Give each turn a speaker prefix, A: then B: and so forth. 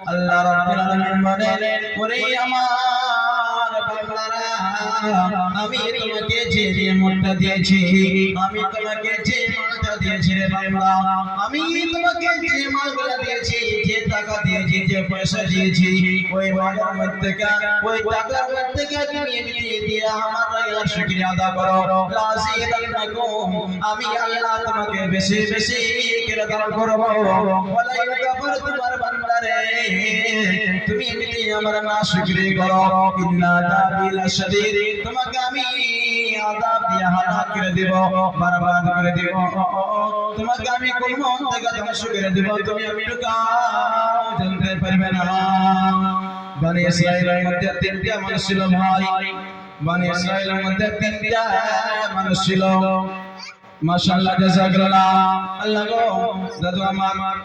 A: আল্লাহ রাব্বুল আলামিন বলেন ওরে আমার বান্দারা আমি তোমাকে যে নিয়ামতটা দিয়েছি আমি তোমাকে যে মালটা দিয়েছি রে বান্দা আমি তোমাকে যে মালগুলো দিয়েছি যে টাকা দিয়েছি যে পয়সা দিয়েছি ওই মালের মধ্যে ওই টাকার মধ্যে তুমি দিয়ে আমার আল্লাহর শুকরিয়া আদা করো লাযিদান্নাকুম আমি আল্লাহ তোমাকে বেশি বেশি করে দান করব ওয়ালা ইয়াগফির তোমার বান্দারে তুমি যদি আমার নাশুকরি করো ইন্না আযাবিল শাদীদ তোমাকে আমি আযাব দিয়ে হালাক করে দেব বরবাদ করে দেব তোমাকে আমি কোন মন থেকে ধ্বংস করে দেব তুমি আমি জানতে পারবে না বনি ইসরাঈলের মধ্যে তিনটা মানুষ ছিল ভাই বনি ইসরাঈলের মধ্যে তিনটা মানুষ ছিল মাশাআল্লাহ জাযাকাল্লাহ আল্লাহ গো দাদু আমার